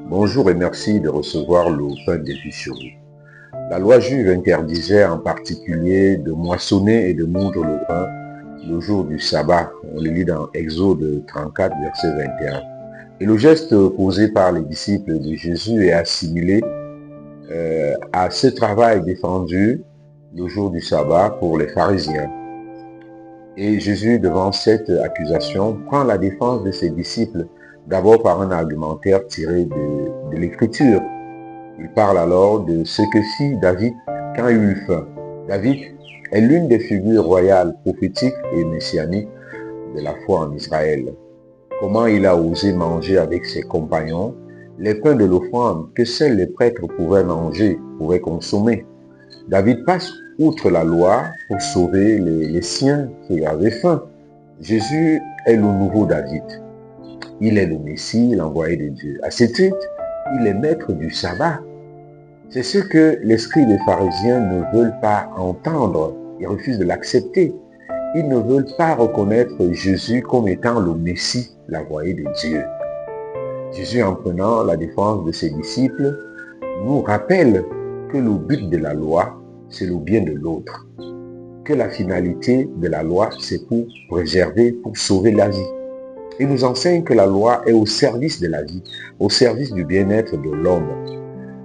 Bonjour et merci de recevoir le pain d'épicerie. La loi juive interdisait en particulier de moissonner et de moudre le grain le jour du sabbat. On le lit dans Exode 34, verset 21. Et le geste posé par les disciples de Jésus est assimilé à ce travail défendu le jour du sabbat pour les pharisiens. Et Jésus, devant cette accusation, prend la défense de ses disciples, d'abord par un argumentaire tiré de l'Écriture. Il parle alors de ce que fit David quand il eut faim. David est l'une des figures royales, prophétiques et messianiques de la foi en Israël. Comment il a osé manger avec ses compagnons les pains de l'offrande que seuls les prêtres pouvaient manger, pouvaient consommer. David passe outre la loi pour sauver les siens qui avaient faim. Jésus est le nouveau David. Il est le Messie, l'envoyé de Dieu. À ce titre, il est maître du sabbat. C'est ce que les scribes et pharisiens ne veulent pas entendre. Ils refusent de l'accepter. Ils ne veulent pas reconnaître Jésus comme étant le Messie, l'envoyé de Dieu. Jésus, en prenant la défense de ses disciples, nous rappelle que le but de la loi, c'est le bien de l'autre. Que la finalité de la loi, c'est pour préserver, pour sauver la vie. Il nous enseigne que la loi est au service de la vie, au service du bien-être de l'homme.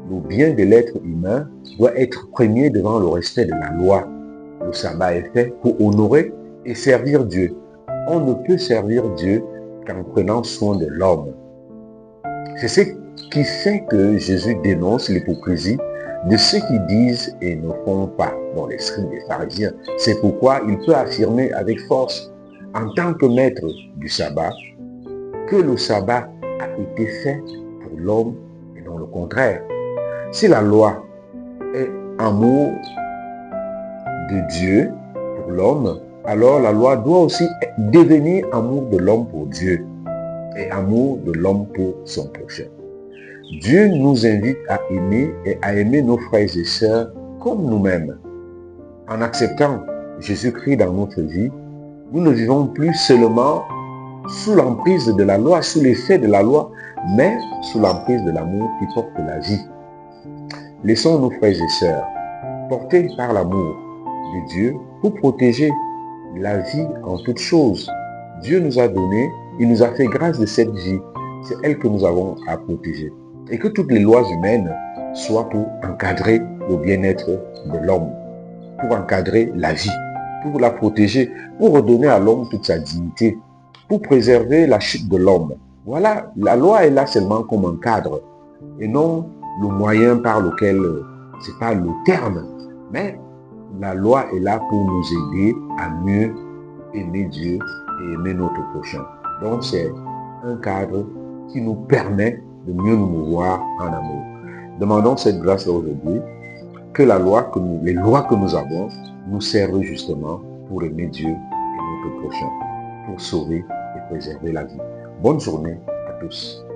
Le bien de l'être humain doit être premier devant le respect de la loi. Le sabbat est fait pour honorer et servir Dieu. On ne peut servir Dieu qu'en prenant soin de l'homme. C'est ce qui fait que Jésus dénonce l'hypocrisie de ceux qui disent et ne font pas, dans les scribes des pharisiens. C'est pourquoi il peut affirmer avec force, en tant que maître du sabbat, que le sabbat a été fait pour l'homme et non le contraire. Si la loi est amour de Dieu pour l'homme, alors la loi doit aussi devenir amour de l'homme pour Dieu et amour de l'homme pour son prochain. Dieu nous invite à aimer et à aimer nos frères et sœurs comme nous-mêmes. En acceptant Jésus-Christ dans notre vie, nous ne vivons plus seulement sous l'emprise de la loi, sous l'effet de la loi, mais sous l'emprise de l'amour qui porte la vie. Laissons nos frères et sœurs portés par l'amour de Dieu pour protéger la vie en toutes choses. Dieu nous a donné, il nous a fait grâce de cette vie. C'est elle que nous avons à protéger. Et que toutes les lois humaines soient pour encadrer le bien-être de l'homme, pour encadrer la vie, pour la protéger, pour redonner à l'homme toute sa dignité, pour préserver la chute de l'homme. Voilà, la loi est là seulement comme un cadre et non le moyen par lequel, c'est pas le terme, mais la loi est là pour nous aider à mieux aimer Dieu et aimer notre prochain. Donc c'est un cadre qui nous permet de mieux nous mouvoir en amour. Demandons cette grâce aujourd'hui, que les lois que nous avons nous servent justement pour aimer Dieu et notre prochain, pour sauver et préserver la vie. Bonne journée à tous.